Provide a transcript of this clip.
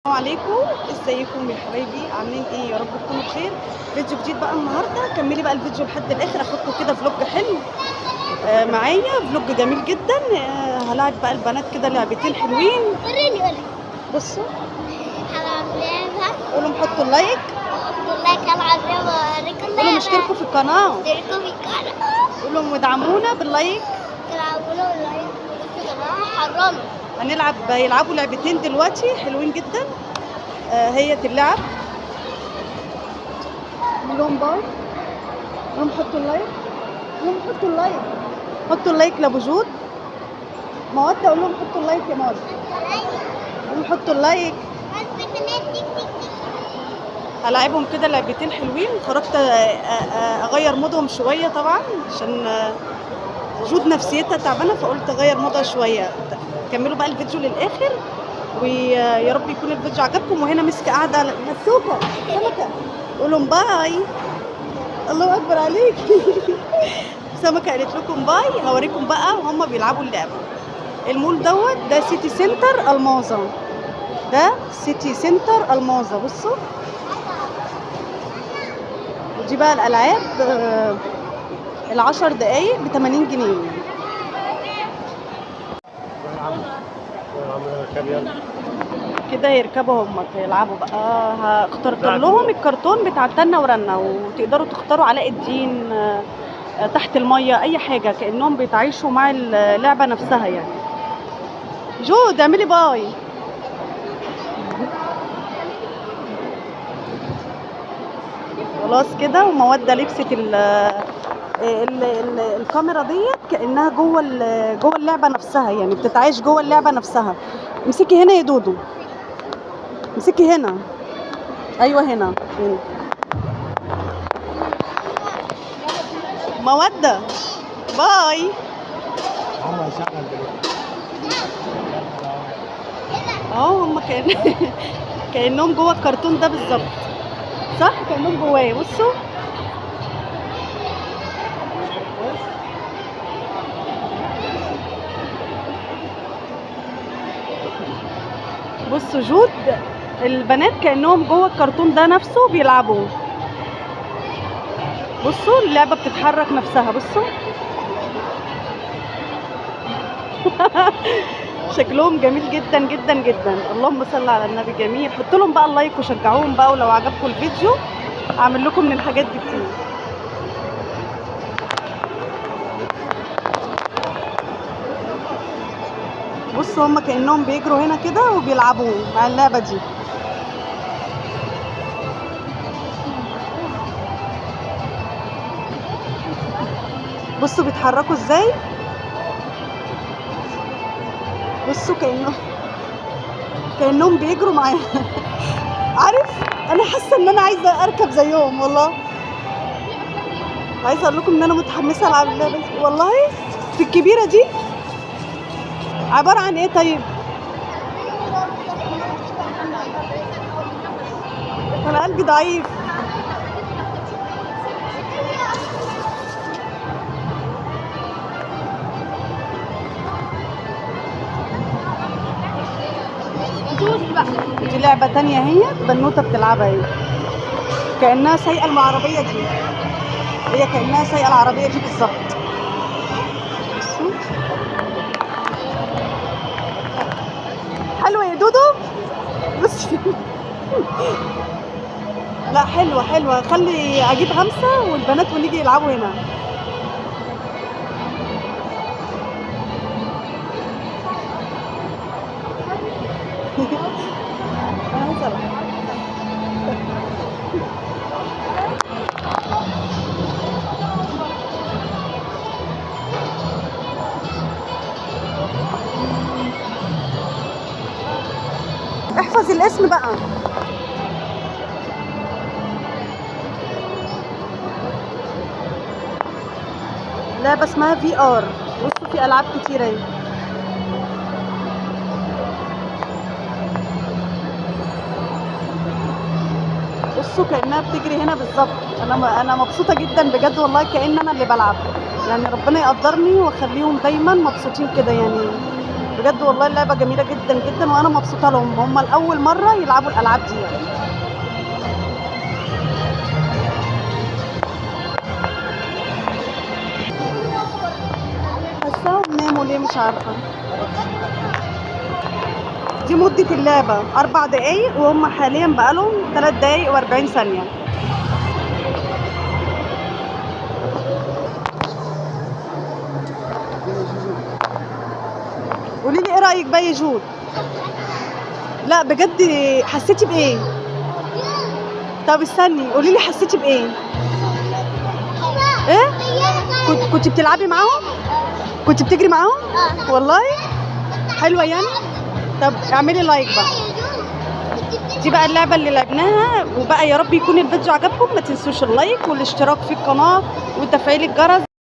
السلام عليكم، ازيكم يا حبايبي؟ عاملين ايه؟ يا رب تكونوا بخير. فيديو جديد بقى النهارده، كملي بقى الفيديو لحد الاخر، اخدكم كده فلوج حلو. معايا فلوج جميل جدا. هلاعب بقى البنات كده لعبتين حلوين. وريني بصوا، هلعب لعبة. قولوا حطوا اللايك، والله هلعب لعبة اوريكم قولوا لعبة. اشتركوا في القناه، اشتركوا في القناة. قولوا ودعمونا باللايك. تلعبونا والله بس جماعة حرام. يلعبوا لعبتين دلوقتي حلوين جدا. هي اللعب. قولوا باي، قولوا حطوا اللايك، قولوا حطوا اللايك، حطوا اللايك لابو جود. مودة قول لهم حطوا اللايك يا مودة، قولوا حطوا اللايك. هلاعبهم كده لعبتين حلوين. خرجت اغير مودهم شويه طبعا عشان جود نفسيتها تعبانه، فقلت اغير مودها شويه. كملوا بقى الفيديو للاخر ويا رب يكون الفيديو عجبكم. وهنا مسك قاعده مسوكه سمكه، قولوا باي. الله اكبر عليك. سمكه قالت لكم باي. هوريكم بقى وهم بيلعبوا اللعبه. المول ده سيتي سنتر الماظة، ده سيتي سنتر الماظة. بصوا، ودي بقى الالعاب. ال10 دقايق ب80 جنيه. كده يركبوا هم يلعبوا بقى. اخترت لهم الكرتون بتاع تنة ورنة، وتقدروا تختاروا علاء الدين، تحت المية، اي حاجة، كأنهم بيتعايشوا مع اللعبة نفسها يعني. جود اعملي باي. خلاص كده. ومودة لبست الكاميرا ديت كأنها جوه اللعبة نفسها، يعني بتتعايش جوه اللعبة نفسها. امسكي هنا يا دودو، امسكي هنا. ايوه هنا. مودة باي. هم كأنهم جوه الكرتون ده بالظبط، صح؟ كأنهم جواه. بصوا، بصوا جود البنات كأنهم جوه الكرتون ده نفسه بيلعبوا. بصوا اللعبة بتتحرك نفسها. بصوا. شكلهم جميل جدا جدا جدا. اللهم صل على النبي. جميل. حطوا لهم بقى اللايك وشجعوهم بقى، ولو عجبكم الفيديو اعمل لكم من الحاجات دي كتير. بصوا هما كأنهم بيجروا هنا كده وبيلعبوا مع اللعبة دي. بصوا بيتحركوا ازاي. بصوا كأنهم بيجروا معايا. عارف، انا حاسه ان انا عايزه اركب زيهم والله. عايزه اقول لكم ان انا متحمسه العب اللعبه دي والله. في الكبيره دي عباره عن ايه طيب؟ انا قلبي ضعيف. دي لعبه تانية، هي بنوته بتلعبها اهي، كأنها سايقة العربية دي. هي كأنها سايقة العربية دي بالظبط. حلوة يا دودو. بص. لا حلوة حلوة. خلي أجيب غمسة والبنات ونيجي يلعبوا هنا. احفظ الاسم بقى. لعبة اسمها VR. بصوا في ألعاب كتيرة اهي. بصوا كأنها بتجري هنا بالظبط. أنا مبسوطة جدا بجد والله، كأن أنا اللي بلعب. يعني ربنا يقدرني وأخليهم دايما مبسوطين كده يعني. بجد والله اللعبه جميله جدا جدا، وانا مبسوطه لهم، هم لاول مره يلعبوا الالعاب دي يعني. حاساهم ناموا ليه مش عارفه. دي مده اللعبه 4 دقايق، وهم حاليا بقالهم 3 دقايق و40 ثانيه. قولي لي ايه رايك بقى يا جود؟ لا بجد حسيتي بايه؟ طب استني قولي لي حسيتي بايه؟ ايه؟ كنت بتلعبي معاهم؟ كنت بتجري معاهم؟ والله حلوه يعني. طب اعملي لايك بقى. دي بقى اللعبه اللي لعبناها، وبقى يا رب يكون الفيديو عجبكم. ما تنسوش اللايك والاشتراك في القناه وتفعيل الجرس.